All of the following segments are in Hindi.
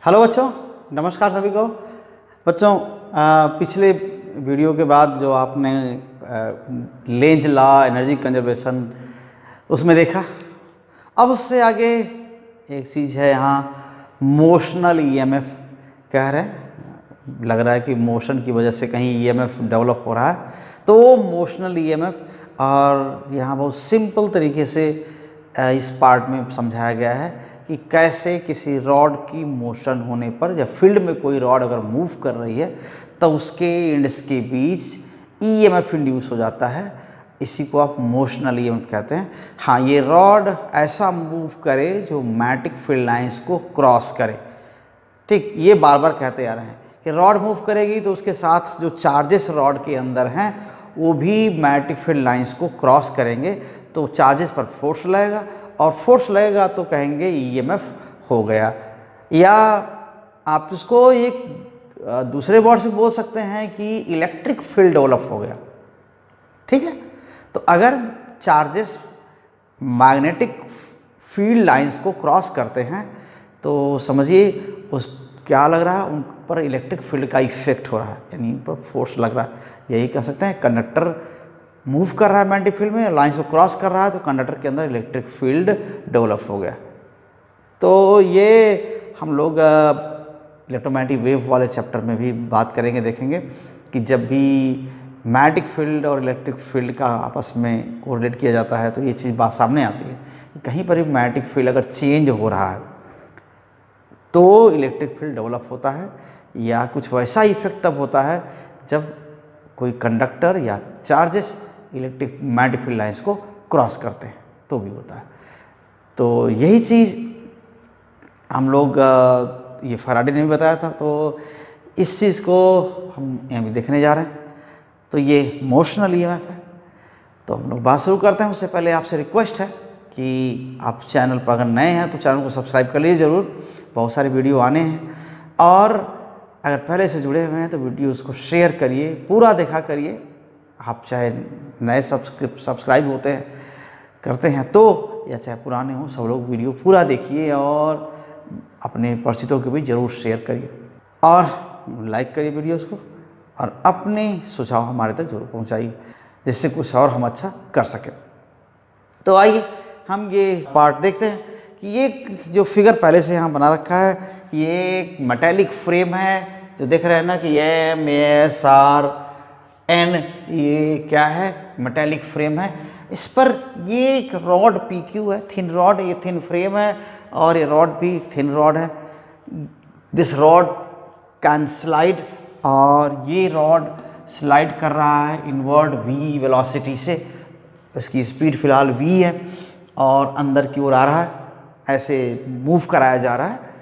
हेलो बच्चों, नमस्कार सभी को। बच्चों, पिछले वीडियो के बाद जो आपने लेंज लॉ, एनर्जी कंजर्वेशन उसमें देखा, अब उससे आगे एक चीज़ है यहाँ मोशनल ईएमएफ कह रहे हैं। लग रहा है कि मोशन की वजह से कहीं ईएमएफ डेवलप हो रहा है, तो वो मोशनल ईएमएफ और यहाँ बहुत सिंपल तरीके से इस पार्ट में समझाया गया है कि कैसे किसी रॉड की मोशन होने पर या फील्ड में कोई रॉड अगर मूव कर रही है तो उसके एंड्स के बीच ईएमएफ इंड्यूस हो जाता है। इसी को आप मोशनल ईएमएफ कहते हैं। हाँ, ये रॉड ऐसा मूव करे जो मैग्नेटिक फील्ड लाइंस को क्रॉस करे। ठीक, ये बार बार कहते आ रहे हैं कि रॉड मूव करेगी तो उसके साथ जो चार्जेस रॉड के अंदर हैं वो भी मैग्नेटिक फील्ड लाइंस को क्रॉस करेंगे, तो चार्जेस पर फोर्स लगेगा और फोर्स लगेगा तो कहेंगे ईएमएफ हो गया। या आप इसको एक दूसरे वर्ड से बोल सकते हैं कि इलेक्ट्रिक फील्ड डेवलप हो गया। ठीक है, तो अगर चार्जेस मैग्नेटिक फील्ड लाइंस को क्रॉस करते हैं तो समझिए उस क्या लग रहा है, उन पर इलेक्ट्रिक फील्ड का इफेक्ट हो रहा है, यानी उन पर फोर्स लग रहा है। यही कह सकते हैं कंडक्टर मूव कर रहा है मैग्नेटिक फील्ड में, लाइंस को क्रॉस कर रहा है तो कंडक्टर के अंदर इलेक्ट्रिक फील्ड डेवलप हो गया। तो ये हम लोग इलेक्ट्रोमैग्नेटिक वेव वाले चैप्टर में भी बात करेंगे, देखेंगे कि जब भी मैग्नेटिक फील्ड और इलेक्ट्रिक फील्ड का आपस में कोरिलेट किया जाता है तो ये चीज़ बात सामने आती है कि कहीं पर भी मैग्नेटिक फील्ड अगर चेंज हो रहा है तो इलेक्ट्रिक फील्ड डेवलप होता है। या कुछ वैसा इफेक्ट तब होता है जब कोई कंडक्टर या charges electric magnetic field lines को क्रॉस करते हैं तो भी होता है। तो यही चीज़ हम लोग ये फैराडे ने भी बताया था, तो इस चीज़ को हम यहाँ भी देखने जा रहे हैं। तो ये मोशनल ईएमएफ है। तो हम लोग बात शुरू करते हैं। उससे पहले आपसे रिक्वेस्ट है कि आप चैनल पर अगर नए हैं तो चैनल को सब्सक्राइब कर लीजिए ज़रूर, बहुत सारे वीडियो आने हैं। और अगर पहले से जुड़े हुए हैं तो वीडियोज़ को शेयर करिए, पूरा देखा करिए। आप चाहे नए सब्सक्राइब होते हैं करते हैं तो, या चाहे पुराने हों, सब लोग वीडियो पूरा देखिए और अपने परिचितों को भी ज़रूर शेयर करिए और लाइक करिए वीडियोस को, और अपने सुझाव हमारे तक जरूर पहुंचाइए जिससे कुछ और हम अच्छा कर सकें। तो आइए हम ये पार्ट देखते हैं कि ये जो फिगर पहले से यहाँ बना रखा है, ये एक मेटेलिक फ्रेम है जो देख रहे हैं ना कि MASRN, ये क्या है, मेटेलिक फ्रेम है। इस पर ये एक रॉड PQ है, थिन रॉड, ये थिन फ्रेम है और ये रॉड भी थिन रॉड है। दिस रॉड कैन स्लाइड, और ये रॉड स्लाइड कर रहा है इनवर्ड v वेलोसिटी से। इसकी स्पीड फिलहाल v है और अंदर की ओर आ रहा है, ऐसे मूव कराया जा रहा है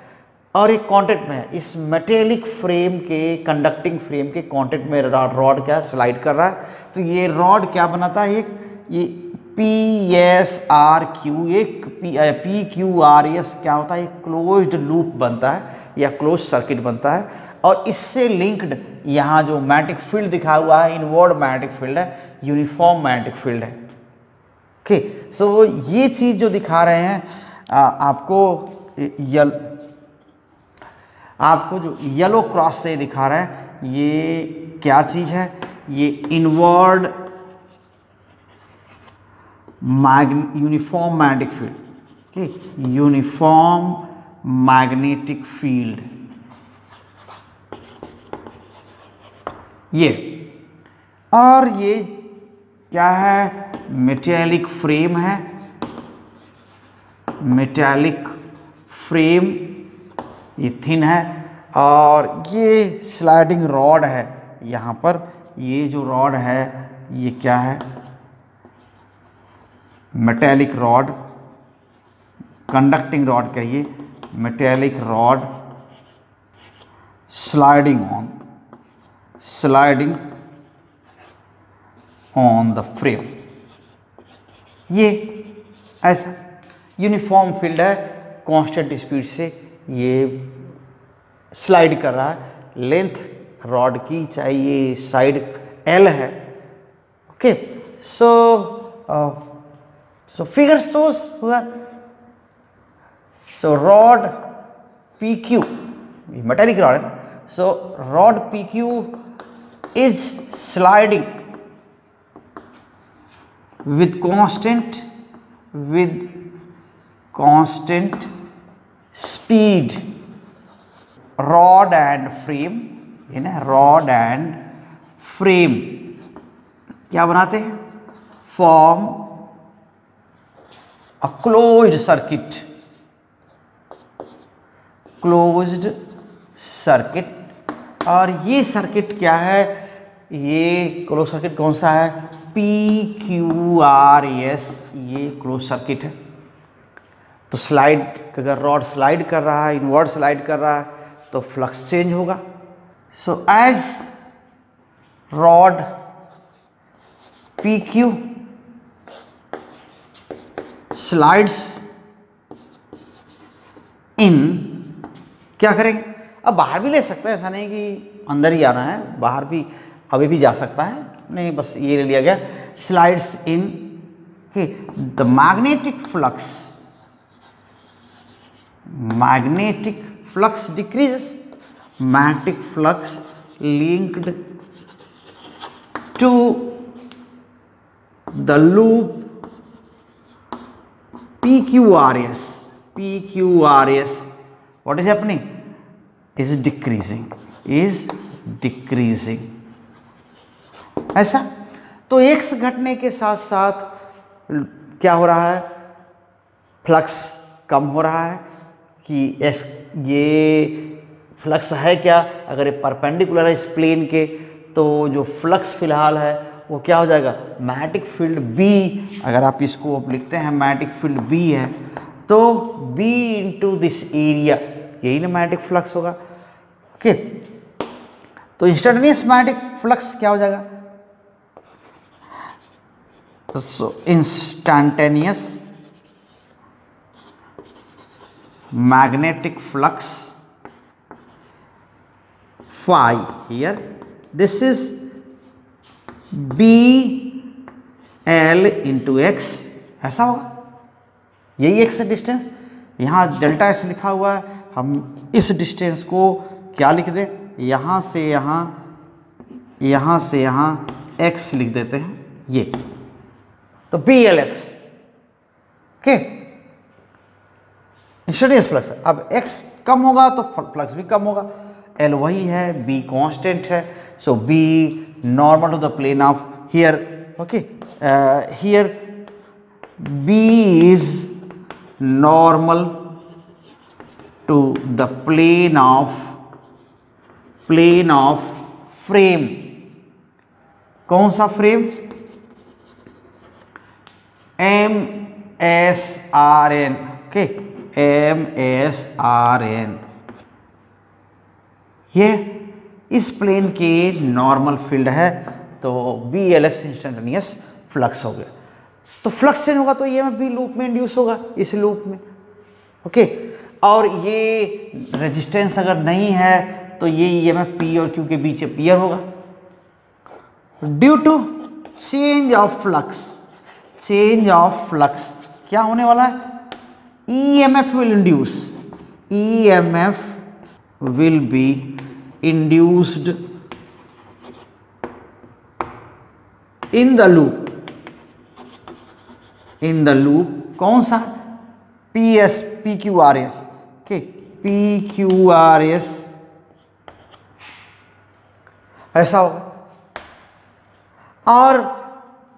और एक कांटेक्ट में है। इस मेटेलिक फ्रेम के, कंडक्टिंग फ्रेम के कांटेक्ट में रॉड क्या स्लाइड कर रहा है। तो ये रॉड क्या बनाता है, एक ये PSRQ, एक PQRS क्या होता है, एक क्लोज्ड लूप बनता है या क्लोज सर्किट बनता है। और इससे लिंक्ड यहाँ जो मैग्नेटिक फील्ड दिखा हुआ है, इनवर्ड मैग्नेटिक फील्ड है, यूनिफॉर्म मैग्नेटिक फील्ड है। ओके, सो ये चीज़ जो दिखा रहे हैं आपको जो येलो क्रॉस से दिखा रहे हैं, ये क्या चीज़ है, ये inward uniform magnetic field, okay, uniform magnetic field ये। और ये क्या है, मेटेलिक फ्रेम है, मेटेलिक फ्रेम, ये थिन है। और ये स्लाइडिंग रॉड है यहाँ पर, ये जो रॉड है ये क्या है, मेटेलिक रॉड, कंडक्टिंग रॉड कहिए, metallic rod sliding on the frame. ये ऐसा यूनिफॉर्म फील्ड है, कांस्टेंट स्पीड से ये स्लाइड कर रहा है। लेंथ रॉड की चाहे ये साइड L है। Okay, so figure shows that so rod PQ metallic rod है, so rod P Q is sliding with constant speed. Rod and frame, rod and frame क्या बनाते हैं? Form a closed circuit. और ये सर्किट क्या है? ये क्लोज सर्किट कौन सा है? PQRS, ये क्लोज सर्किट है। तो स्लाइड, अगर रॉड स्लाइड कर रहा है, इनवर्ड स्लाइड कर रहा है, तो फ्लक्स चेंज होगा। So as rod PQ slides in, क्या करेंगे? अब बाहर भी ले सकते हैं, ऐसा नहीं कि अंदर ही आना है, बाहर भी अभी भी जा सकता है, नहीं बस ये ले लिया गया। Slides in, the magnetic flux decreases, magnetic flux linked to the loop PQRS, what is happening? is decreasing, ऐसा। तो एक्स घटने के साथ साथ क्या हो रहा है? फ्लक्स कम हो रहा है। कि ये फ्लक्स है क्या? अगर ये परपेंडिकुलर है इस प्लेन के, तो जो फ्लक्स फिलहाल है वो क्या हो जाएगा? Magnetic field B. अगर आप इसको लिखते हैं मैग्नेटिक फील्ड बी है, तो बी इंटू दिस एरिया, यही ना मैग्नेटिक फ्लक्स होगा। ओके, तो इंस्टेंटेनियस मैग्नेटिक फ्लक्स क्या हो जाएगा? So instantaneous magnetic flux phi, here this is BL into x, ऐसा होगा। यही x है डिस्टेंस, यहाँ डेल्टा x लिखा हुआ है, हम इस डिस्टेंस को क्या लिख दें? यहाँ से यहाँ, यहाँ से यहाँ x लिख देते हैं, ये तो BLX। Okay, instantaneous flux. अब x कम होगा तो फ्लक्स भी कम होगा। L वही है, B कांस्टेंट है, so B normal to the plane of here. Okay, here B is normal to the plane of frame. कौन सा फ्रेम? MSRN। ओके, MSRN, ये इस प्लेन के नॉर्मल फील्ड है, तो BLX इंस्टेंटेनियस फ्लक्स हो गया। तो फ्लक्स चेंज होगा तो EMF भी लूप में इंड्यूस होगा, इस लूप में। ओके, और ये रेजिस्टेंस अगर नहीं है तो ये EMF P और Q के बीच अपीयर होगा। Due to change of flux क्या होने वाला है? EMF will be induced in the loop। कौन सा? PQRS। ओके, PQRS ऐसा होगा। और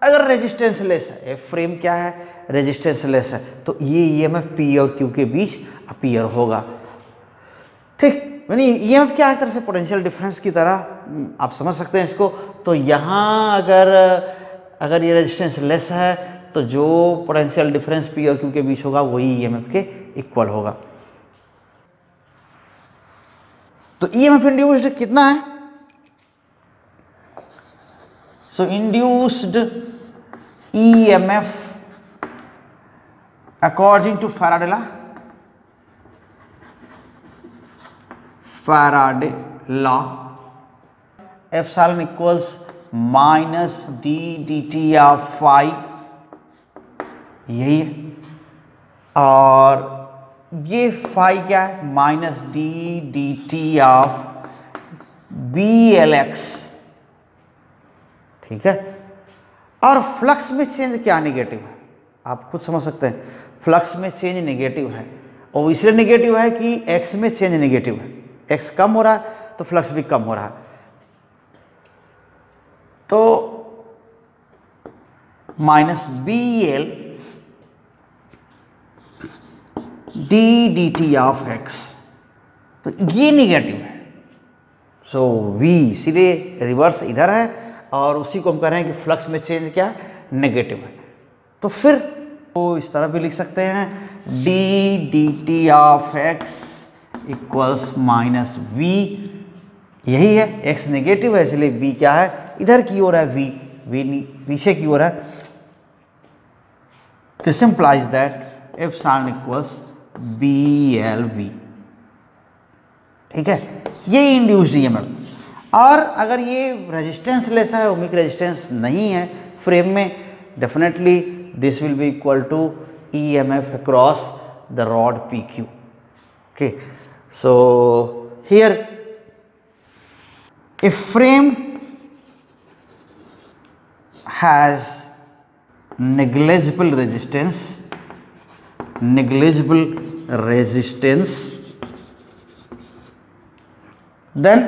अगर रेजिस्टेंस लेस है, फ्रेम क्या है? रेजिस्टेंस लेस है, तो ये EMF P और Q के बीच अपीयर होगा। ठीक, यानी EMF क्या है? एक तरह से पोटेंशियल डिफरेंस की तरह आप समझ सकते हैं इसको। तो यहाँ अगर ये रेजिस्टेंस लेस है तो जो पोटेंशियल डिफरेंस P और Q के बीच होगा वही EMF के इक्वल होगा। तो EMF इंड्यूस्ड कितना है? So induced EMF according to Faraday law, epsilon equals minus d dt of phi, यही है। और ये फाई क्या है, minus d d t of B L x, ठीक है। और फ्लक्स में चेंज क्या नेगेटिव है, आप खुद समझ सकते हैं, फ्लक्स में चेंज नेगेटिव है, और इसलिए नेगेटिव है कि एक्स में चेंज नेगेटिव है, एक्स कम हो रहा है तो फ्लक्स भी कम हो रहा है। तो minus B L d d t of x, तो ये निगेटिव है। सो वी इसीलिए रिवर्स इधर है, और उसी को हम कह रहे हैं कि फ्लक्स में चेंज क्या है, नेगेटिव है। तो फिर तो इस तरह भी लिख सकते हैं, d d t of x equals minus v, यही है, एक्स नेगेटिव है इसलिए वी क्या है, इधर की ओर है, वी पीछे की ओर है। This implies that epsilon equals B L v, ठीक है। ये इंड्यूस्ड ईएमएफ। और अगर ये रेजिस्टेंस लेस है, ओमिक रेजिस्टेंस नहीं है फ्रेम में, definitely this will be equal to EMF across the rod P Q. Okay, so here a frame has negligible resistance, then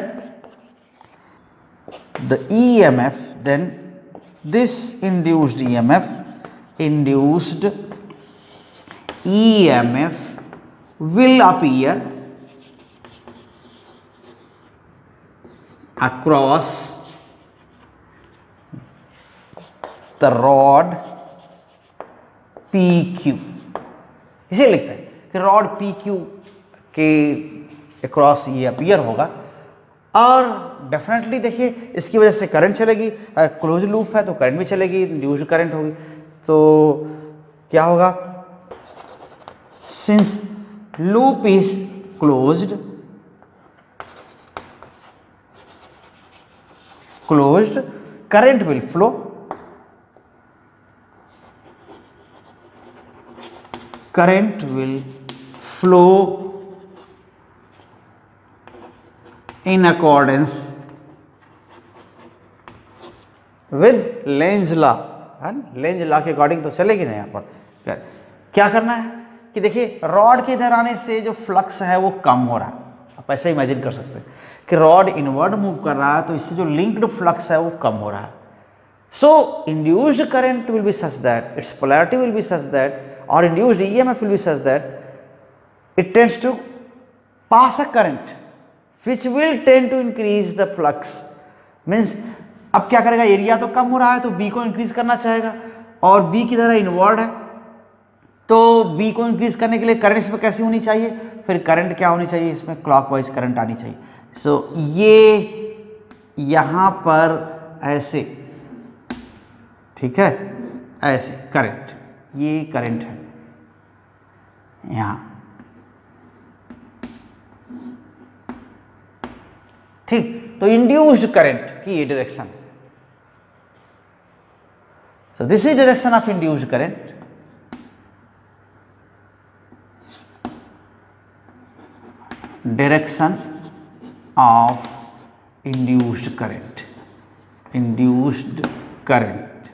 the EMF, then this induced EMF will appear across the rod PQ। इसे लिखते हैं कि रॉड PQ के अक्रॉस ये अपीयर होगा, और डेफिनेटली देखिए इसकी वजह से करंट चलेगी, क्लोज लूप है तो करंट भी चलेगी, इंड्यूस्ड करंट होगी। तो क्या होगा, since loop is closed, current will flow, in accordance with Lenz law, Lenz law के अकॉर्डिंग तो चलेगी ना। यहाँ पर क्या करना है कि देखिए रॉड के इधर आने से जो फ्लक्स है वो कम हो रहा है, आप ऐसा इमेजिन कर सकते हैं कि रॉड इनवर्ड मूव कर रहा है तो इससे जो लिंक्ड फ्लक्स है वो कम हो रहा है। So induced current will be such that its polarity will be such that, और induced EMF will be such that it tends to pass a current which will tend to increase the flux. Means अब क्या करेगा, एरिया तो कम हो रहा है तो बी को इंक्रीज करना चाहेगा, और बी की तरह इनवर्ड है तो बी को इंक्रीज करने के लिए करंट इसमें कैसी होनी चाहिए, फिर करंट क्या होनी चाहिए, इसमें क्लॉकवाइज करंट आनी चाहिए। सो ये यहाँ पर ऐसे, ठीक है, ऐसे करंट, ये करंट है यहाँ, ठीक। तो इंड्यूस्ड करंट की ये direction, so this is direction of induced current, direction of induced current, induced current।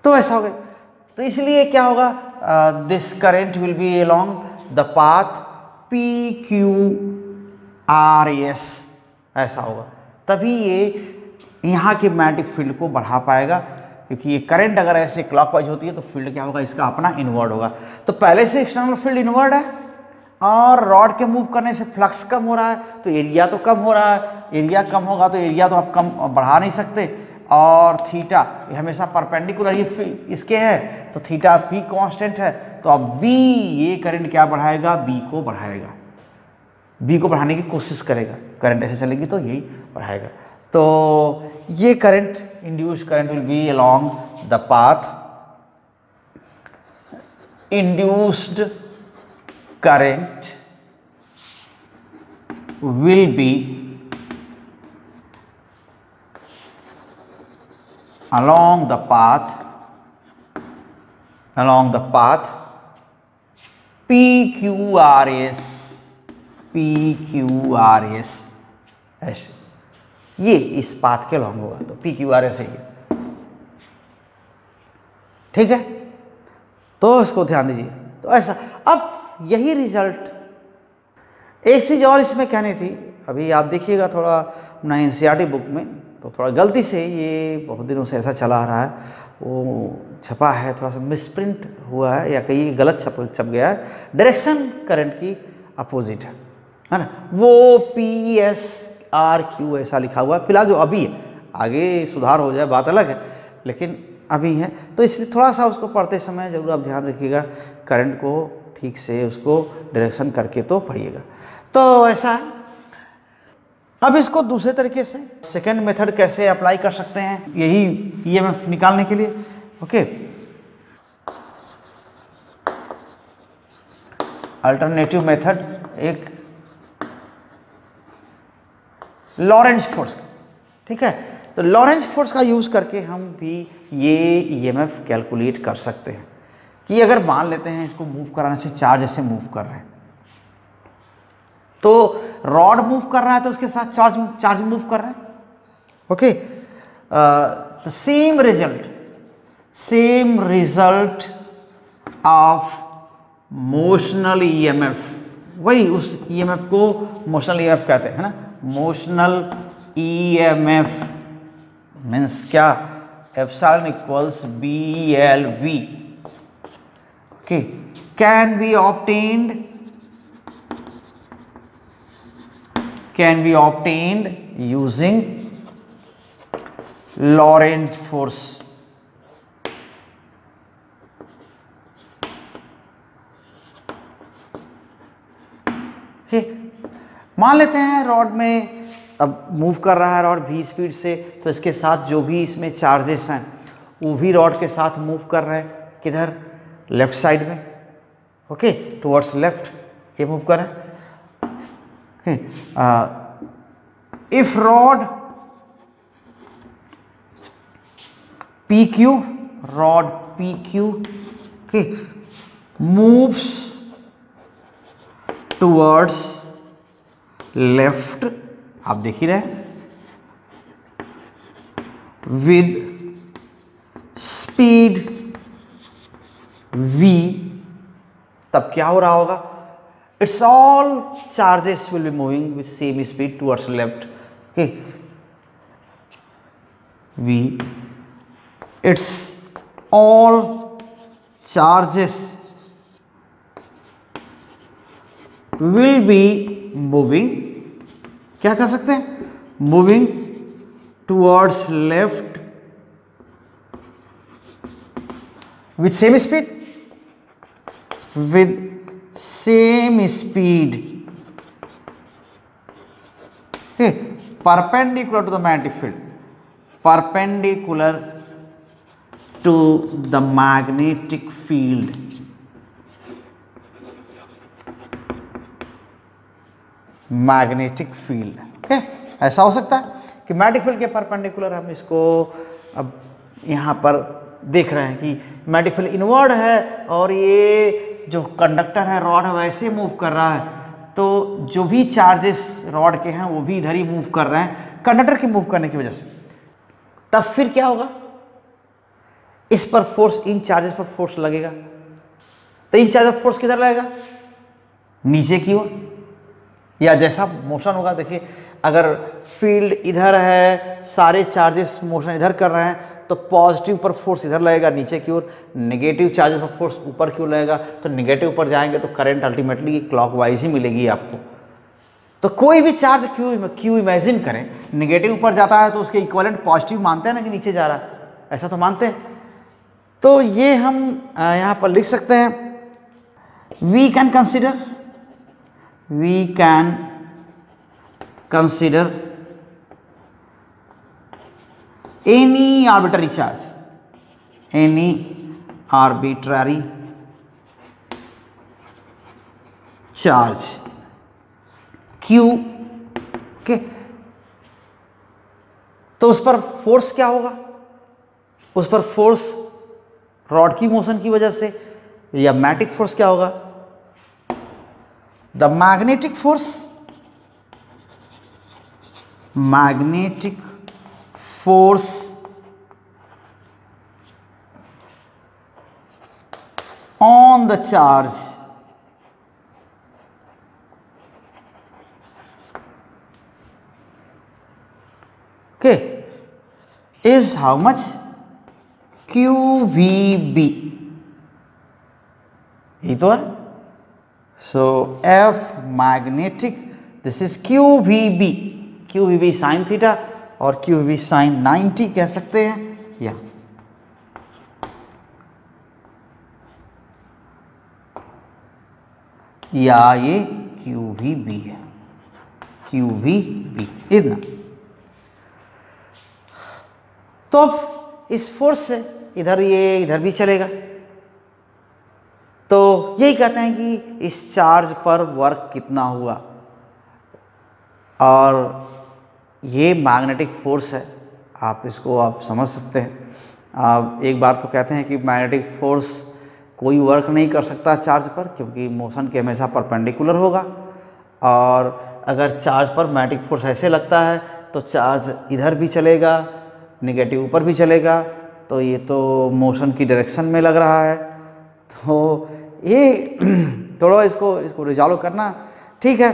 तो ऐसा हो गया, तो इसलिए क्या होगा, this current will B along the path PQRS, ऐसा होगा, तभी ये यहाँ के मैग्नेटिक फील्ड को बढ़ा पाएगा, क्योंकि ये करंट अगर ऐसे क्लॉकवाइज होती है तो फील्ड क्या होगा, इसका अपना इनवर्ड होगा। तो पहले से एक्सटर्नल फील्ड इनवर्ड है और रॉड के मूव करने से फ्लक्स कम हो रहा है तो एरिया तो कम हो रहा है, एरिया कम होगा तो एरिया तो आप कम बढ़ा नहीं सकते, और थीटा ये हमेशा परपेंडिकुलर ये इसके है तो थीटा भी कांस्टेंट है, तो अब बी ये करंट क्या बढ़ाएगा, बी को बढ़ाएगा, बी को बढ़ाने की कोशिश करेगा, करंट ऐसे चलेगी तो यही बढ़ाएगा। तो ये current induced current will B along the path induced current will be along the path along the path PQRS, PQRS ऐसे, ये इस पाथ के लॉन्ग होगा, तो PQRS है ये, ठीक है। तो इसको ध्यान दीजिए। तो ऐसा, अब यही रिजल्ट, एक चीज और इसमें कहनी थी, अभी आप देखिएगा थोड़ा अपना एनसीईआरटी बुक में, तो थोड़ा गलती से, ये बहुत दिनों से ऐसा चला आ रहा है, वो छपा है, थोड़ा सा मिसप्रिंट हुआ है या कहीं गलत छप गया है, डायरेक्शन करंट की अपोजिट है ना, वो PSRQ ऐसा लिखा हुआ है फिलहाल, जो अभी है, आगे सुधार हो जाए बात अलग है, लेकिन अभी है। तो इसलिए थोड़ा सा उसको पढ़ते समय जरूर आप ध्यान रखिएगा, करंट को ठीक से उसको डायरेक्शन करके तो पढ़िएगा। तो ऐसा है। अब इसको दूसरे तरीके से सेकंड मेथड कैसे अप्लाई कर सकते हैं यही ईएमएफ निकालने के लिए, ओके। अल्टरनेटिव मेथड एक लॉरेंज फोर्स, ठीक है। तो लॉरेंज फोर्स का यूज करके हम भी ये ईएमएफ कैलकुलेट कर सकते हैं कि अगर मान लेते हैं इसको मूव कराने से चार्ज ऐसे मूव कर रहे हैं, तो रॉड मूव कर रहा है तो उसके साथ चार्ज मूव कर रहा है, okay. The same result of motional EMF, वही उस ईएमएफ को मोशनल ईएमएफ कहते हैं, है ना। मोशनल ईएमएफ मीन्स क्या, epsilon equals BLV, okay, can be obtained using Lorentz force, मान लेते हैं रॉड में अब मूव कर रहा है रॉड v स्पीड से, तो इसके साथ जो भी इसमें चार्जेस हैं वो भी रॉड के साथ मूव कर रहे हैं, किधर, लेफ्ट साइड में, ओके, टुवर्ड्स लेफ्ट ये मूव कर रहे हैं। If rod PQ, okay, moves towards left, आप देख ही रहे, with speed V, तब क्या हो रहा होगा, it's all charges will be moving with same speed towards left, okay, V, it's all charges will be moving, क्या कर सकते हैं, moving towards left with same speed, with same speed, okay, perpendicular to the magnetic field, perpendicular to the magnetic field, magnetic field, okay. ऐसा हो सकता है कि मैग्नेटिक फील्ड के परपेंडिकुलर हम इसको अब यहाँ पर देख रहे हैं कि मैग्नेटिक फील्ड इनवर्ड है और ये जो कंडक्टर है रॉड है वैसे मूव कर रहा है, तो जो भी चार्जेस रॉड के हैं वो भी इधर ही मूव कर रहे हैं कंडक्टर के मूव करने की वजह से। तब फिर क्या होगा, इस पर फोर्स, इन चार्जेस पर फोर्स लगेगा, तो इन चार्जेस पर फोर्स किधर लगेगा, नीचे की ओर, या जैसा मोशन होगा, देखिए अगर फील्ड इधर है, सारे चार्जेस मोशन इधर कर रहे हैं, तो पॉजिटिव पर फोर्स इधर लगेगा नीचे की ओर, नेगेटिव चार्जेस पर फोर्स ऊपर की ओर लगेगा, तो नेगेटिव पर जाएंगे तो करंट अल्टीमेटली क्लॉकवाइज ही मिलेगी आपको। तो कोई भी चार्ज क्यू इमेजिन करें, नेगेटिव पर जाता है तो उसके इक्वलेंट पॉजिटिव मानते हैं ना कि नीचे जा रहा है, ऐसा तो मानते हैं। तो ये हम यहाँ पर लिख सकते हैं, we can consider any arbitrary charge Q, ओके। तो उस पर फोर्स क्या होगा, उस पर फोर्स रॉड की मोशन की वजह से, या मैग्नेटिक फोर्स क्या होगा, the magnetic force on the charge okay is how much, QVB, यही तो है। सो F magnetic, this is QVB, QVB sine theta और QVB साइन 90 कह सकते हैं, या ये QVB है, QVB इतना। तो अब इस फोर्स से इधर ये इधर भी चलेगा, तो यही कहते हैं कि इस चार्ज पर वर्क कितना हुआ, और ये मैग्नेटिक फोर्स है, आप इसको आप समझ सकते हैं। आप एक बार तो कहते हैं कि मैग्नेटिक फोर्स कोई वर्क नहीं कर सकता चार्ज पर, क्योंकि मोशन के हमेशा परपेंडिकुलर होगा, और अगर चार्ज पर मैग्नेटिक फोर्स ऐसे लगता है तो चार्ज इधर भी चलेगा, नेगेटिव ऊपर भी चलेगा, तो ये तो मोशन की डायरेक्शन में लग रहा है। तो ये थोड़ा इसको रिजॉल्व करना ठीक है,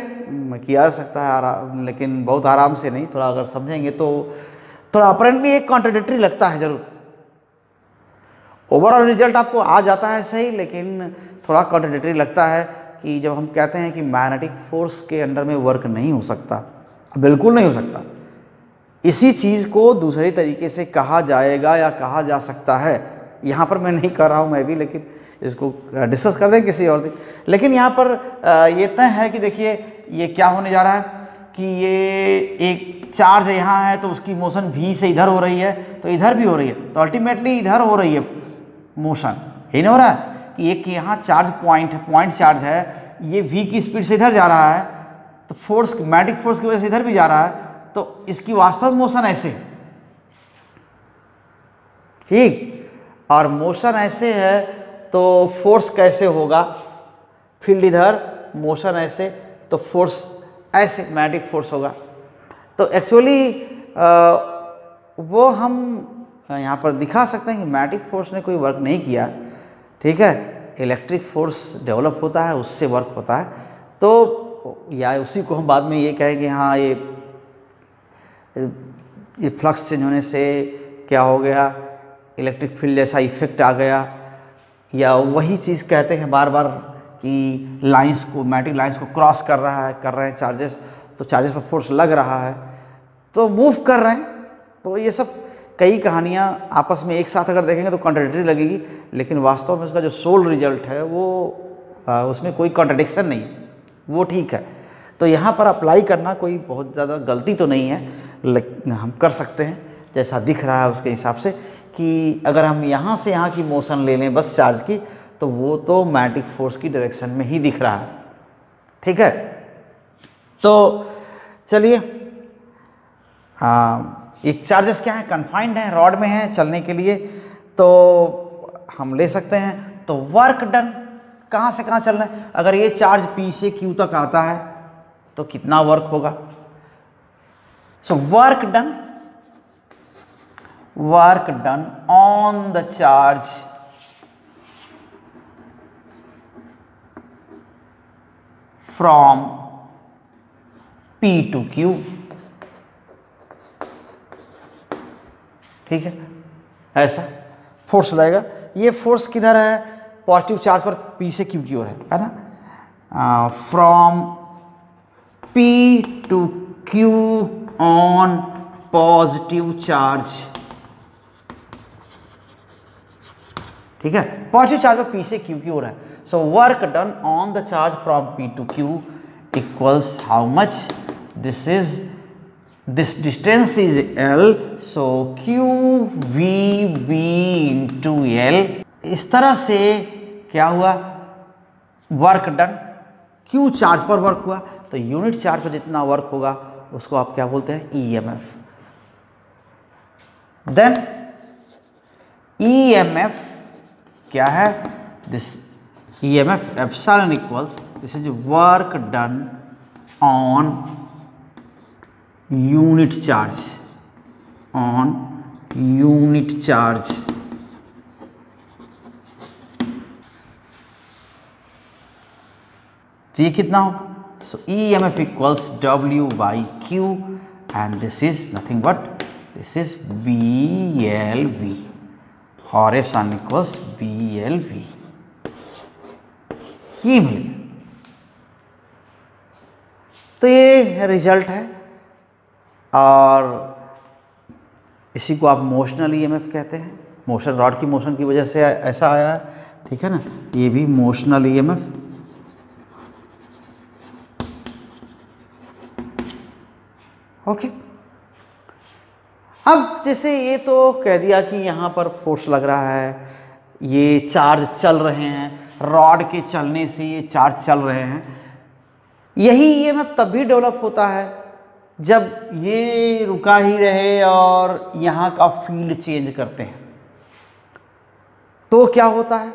किया जा सकता है लेकिन बहुत आराम से नहीं, थोड़ा अगर समझेंगे तो थोड़ा अपेरेंटली एक कॉन्ट्राडिक्टरी लगता है जरूर। ओवरऑल रिजल्ट आपको आ जाता है सही, लेकिन थोड़ा कॉन्ट्राडिक्टरी लगता है कि जब हम कहते हैं कि मैग्नेटिक फोर्स के अंडर में वर्क नहीं हो सकता, बिल्कुल नहीं हो सकता, इसी चीज़ को दूसरे तरीके से कहा जाएगा या कहा जा सकता है। यहाँ पर मैं नहीं कर रहा हूँ मैं भी, लेकिन इसको डिस्कस कर दें किसी और दिन। लेकिन यहाँ पर ये तय है कि देखिए ये क्या होने जा रहा है कि ये एक चार्ज यहाँ है तो उसकी मोशन V से इधर हो रही है, तो इधर भी हो रही है, तो अल्टीमेटली इधर हो रही है मोशन, यही नहीं हो रहा है कि एक यहाँ चार्ज पॉइंट चार्ज है, ये V की स्पीड से इधर जा रहा है, तो फोर्स मैग्नेटिक फोर्स की वजह से इधर भी जा रहा है, तो इसकी वास्तव मोशन ऐसे, ठीक, और मोशन ऐसे है तो फोर्स कैसे होगा, फील्ड इधर, मोशन ऐसे, तो फोर्स ऐसे, मैग्नेटिक फोर्स होगा। तो एक्चुअली वो हम यहाँ पर दिखा सकते हैं कि मैग्नेटिक फोर्स ने कोई वर्क नहीं किया, ठीक है, इलेक्ट्रिक फोर्स डेवलप होता है, उससे वर्क होता है। तो या उसी को हम बाद में ये कहें कि हाँ ये फ्लक्स चेंज होने से क्या हो गया, इलेक्ट्रिक फील्ड जैसा इफेक्ट आ गया, या वही चीज़ कहते हैं बार बार कि लाइंस को, मैग्नेटिक लाइंस को क्रॉस कर रहे हैं चार्जेस, तो चार्जेस पर फोर्स लग रहा है तो मूव कर रहे हैं। तो ये सब कई कहानियाँ आपस में एक साथ अगर देखेंगे तो कॉन्ट्राडिक्टरी लगेगी, लेकिन वास्तव में उसका जो सोल रिजल्ट है वो उसमें कोई कॉन्ट्राडिक्शन नहीं है, वो ठीक है। तो यहाँ पर अप्लाई करना कोई बहुत ज़्यादा गलती तो नहीं है, लेकिन हम कर सकते हैं जैसा दिख रहा है उसके हिसाब से, कि अगर हम यहाँ से यहाँ की मोशन ले लें बस चार्ज की, तो वो तो मैग्नेटिक फोर्स की डायरेक्शन में ही दिख रहा है, ठीक है। तो चलिए, एक चार्जेस क्या है, कन्फाइंड है, रॉड में है चलने के लिए, तो हम ले सकते हैं। तो वर्क डन कहाँ से कहाँ चलना है, अगर ये चार्ज P से Q तक आता है तो कितना वर्क होगा। So work done on the charge from P to Q, ठीक है, ऐसा फोर्स लगेगा। ये फोर्स किधर है, पॉजिटिव चार्ज पर P से Q की ओर है ना, from P to Q on positive charge, ठीक है, पॉजिटिव चार्ज पर P से Q की ओर है। So work done on the charge from P to Q equals how much, this distance is L, so QVB into L। इस तरह से क्या हुआ, वर्क डन, Q चार्ज पर वर्क हुआ, तो यूनिट चार्ज पर जितना वर्क होगा उसको आप क्या बोलते हैं, EMF। देन EMF क्या है? This EMF epsilon equals, this is work done on unit charge, on unit charge. तो ये कितना होगा? सो EMF equals W/Q and this is nothing but this is BLV, और एप्सिलॉन इक्वल्स BLV। ये मिल गया। तो ये रिजल्ट है, और इसी को आप मोशनल EMF कहते हैं। मोशन, रॉड की मोशन की वजह से ऐसा आया है, ठीक है ना। ये भी मोशनल EMF। ओके। अब जैसे ये तो कह दिया कि यहाँ पर फोर्स लग रहा है, ये चार्ज चल रहे हैं, रॉड के चलने से ये चार्ज चल रहे हैं। यही EMF तब भी डेवलप होता है जब ये रुका ही रहे और यहाँ का फील्ड चेंज करते हैं। तो क्या होता है?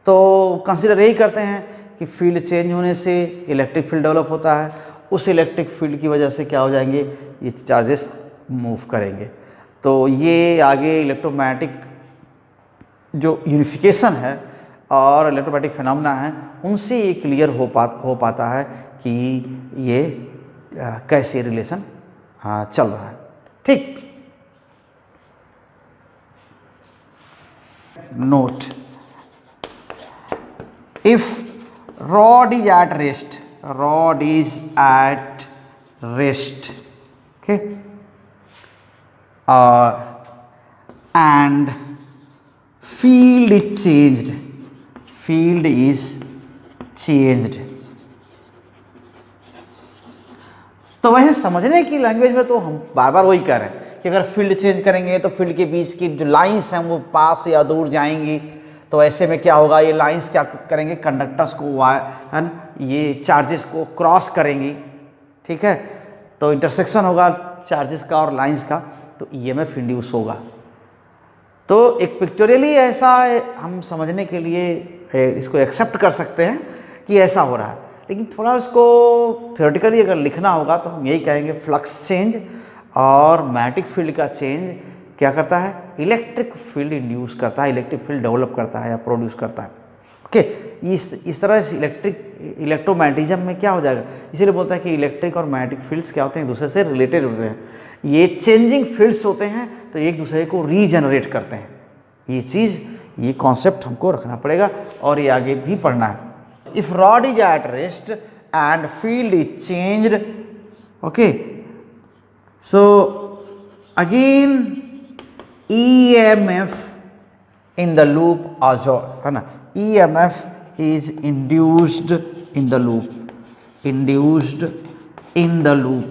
तो कंसीडर यही करते हैं कि फील्ड चेंज होने से इलेक्ट्रिक फील्ड डेवलप होता है। उस इलेक्ट्रिक फील्ड की वजह से क्या हो जाएंगे? ये चार्जेस मूव करेंगे। तो ये आगे इलेक्ट्रोमैग्नेटिक जो यूनिफिकेशन है और इलेक्ट्रोमैग्नेटिक फिनोमेना है, उनसे ये क्लियर हो पाता है कि ये कैसे रिलेशन चल रहा है। ठीक। Note, if rod is at rest, rod is at rest, okay, and field is changed, field is changed। तो वैसे समझने की लैंग्वेज में तो हम बार बार वही कह रहे हैं कि अगर फील्ड चेंज करेंगे तो फील्ड के बीच की जो लाइंस हैं वो पास या दूर जाएंगी। तो ऐसे में क्या होगा? ये लाइंस क्या करेंगे? कंडक्टर्स को है ना, ये चार्जेस को क्रॉस करेंगी, ठीक है। तो इंटरसेक्शन होगा चार्जेस का और लाइंस का, तो EMF इंड्यूस होगा। तो एक पिक्टोरियली ऐसा हम समझने के लिए इसको एक्सेप्ट कर सकते हैं कि ऐसा हो रहा है, लेकिन थोड़ा इसको थ्योरेटिकली अगर लिखना होगा तो हम यही कहेंगे फ्लक्स चेंज और मैग्नेटिक फील्ड का चेंज क्या करता है? इलेक्ट्रिक फील्ड इंड्यूस करता है, इलेक्ट्रिक फील्ड डेवलप करता है या प्रोड्यूस करता है। ओके। इस तरह से इलेक्ट्रोमैग्नेटिज्म में क्या हो जाएगा? इसीलिए बोलते हैं कि इलेक्ट्रिक और मैग्नेटिक फील्ड्स क्या होते हैं? एक दूसरे से रिलेटेड होते हैं। ये चेंजिंग फील्ड्स होते हैं तो एक दूसरे को रीजनरेट करते हैं। ये कॉन्सेप्ट हमको रखना पड़ेगा और ये आगे भी पढ़ना है। If rod is at rest and field is changed, okay, so again EMF in the loop also, है ना, EMF is induced in the loop, induced in the loop।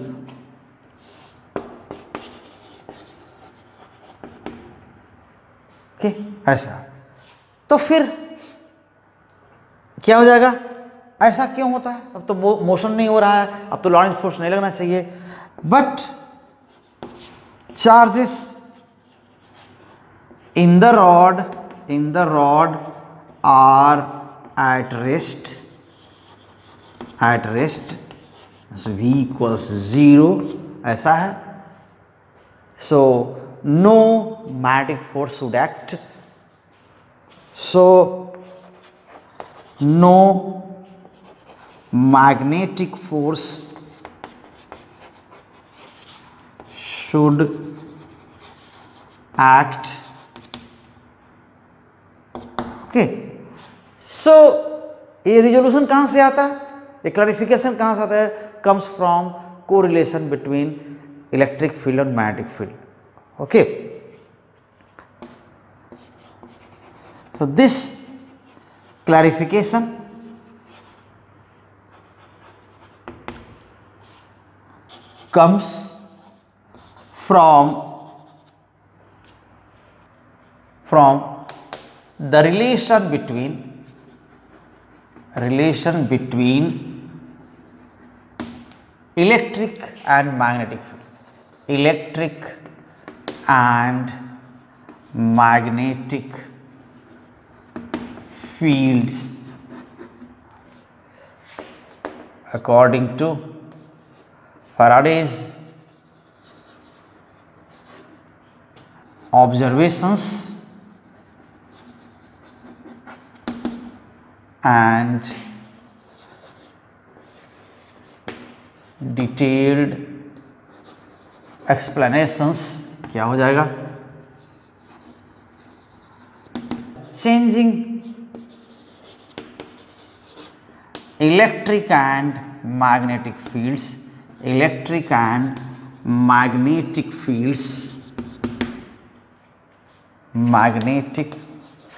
Okay, ऐसा। तो फिर क्या हो जाएगा? ऐसा क्यों होता है? अब तो मोशन नहीं हो रहा है, अब तो लॉरेंज फोर्स नहीं लगना चाहिए, but charges in the rod are at rest, so V equals 0, ऐसा है। So no magnetic force should act, so no magnetic force should act। Okay, so ये रिजोल्यूशन कहाँ से आता है? ये क्लैरिफिकेशन कहाँ से आता है? Comes from correlation between electric field और magnetic field. Okay, so this clarification comes from the relation between electric and magnetic field, electric and magnetic fields according to Faraday's observations and detailed explanations, क्या हो जाएगा, changing electric and magnetic fields, electric and magnetic fields, magnetic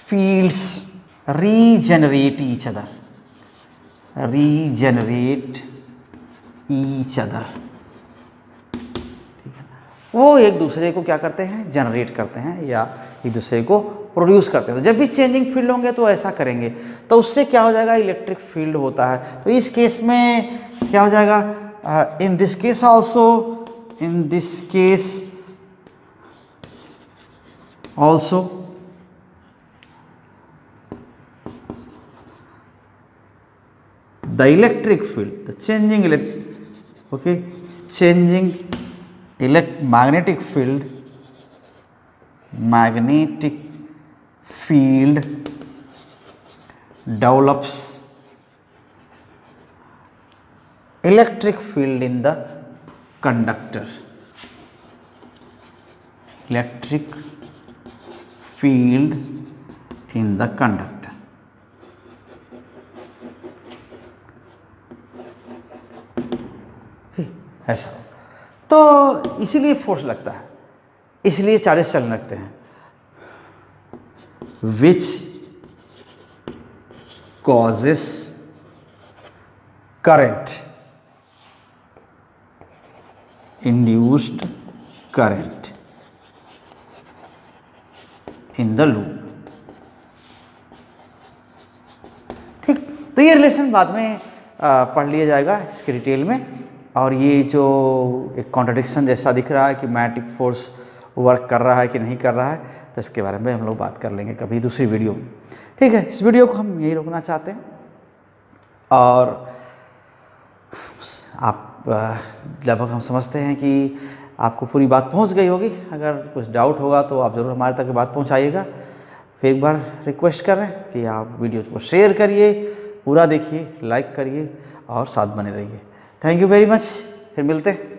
fields regenerate each other, regenerate each other, वो एक दूसरे को क्या करते हैं, जनरेट करते हैं या एक दूसरे को प्रोड्यूस करते हैं। तो जब भी चेंजिंग फील्ड होंगे तो ऐसा करेंगे, तो उससे क्या हो जाएगा, इलेक्ट्रिक फील्ड होता है। तो इस केस में क्या हो जाएगा, in this case also, in this case also the electric field, the changing changing magnetic field develops electric field in the conductor, electric field in the conductor। ऐसा, तो इसीलिए फोर्स लगता है, इसलिए चार्जेस चलने लगते हैं, which causes current, induced current in the loop. ठीक, तो ये रिलेशन बाद में पढ़ लिया जाएगा इसके डिटेल में। और ये जो एक कॉन्ट्रडिक्शन जैसा दिख रहा है कि मैग्नेटिक फोर्स वर्क कर रहा है कि नहीं कर रहा है, तो इसके बारे में हम लोग बात कर लेंगे कभी दूसरी वीडियो में। ठीक है, इस वीडियो को हम यही रोकना चाहते हैं और आप लगभग हम समझते हैं कि आपको पूरी बात पहुंच गई होगी। अगर कुछ डाउट होगा तो आप ज़रूर हमारे तक बात पहुंचाइएगा। फिर एक बार रिक्वेस्ट कर रहे हैं कि आप वीडियो को शेयर करिए, पूरा देखिए, लाइक करिए और साथ बने रहिए। थैंक यू वेरी मच, फिर मिलते हैं।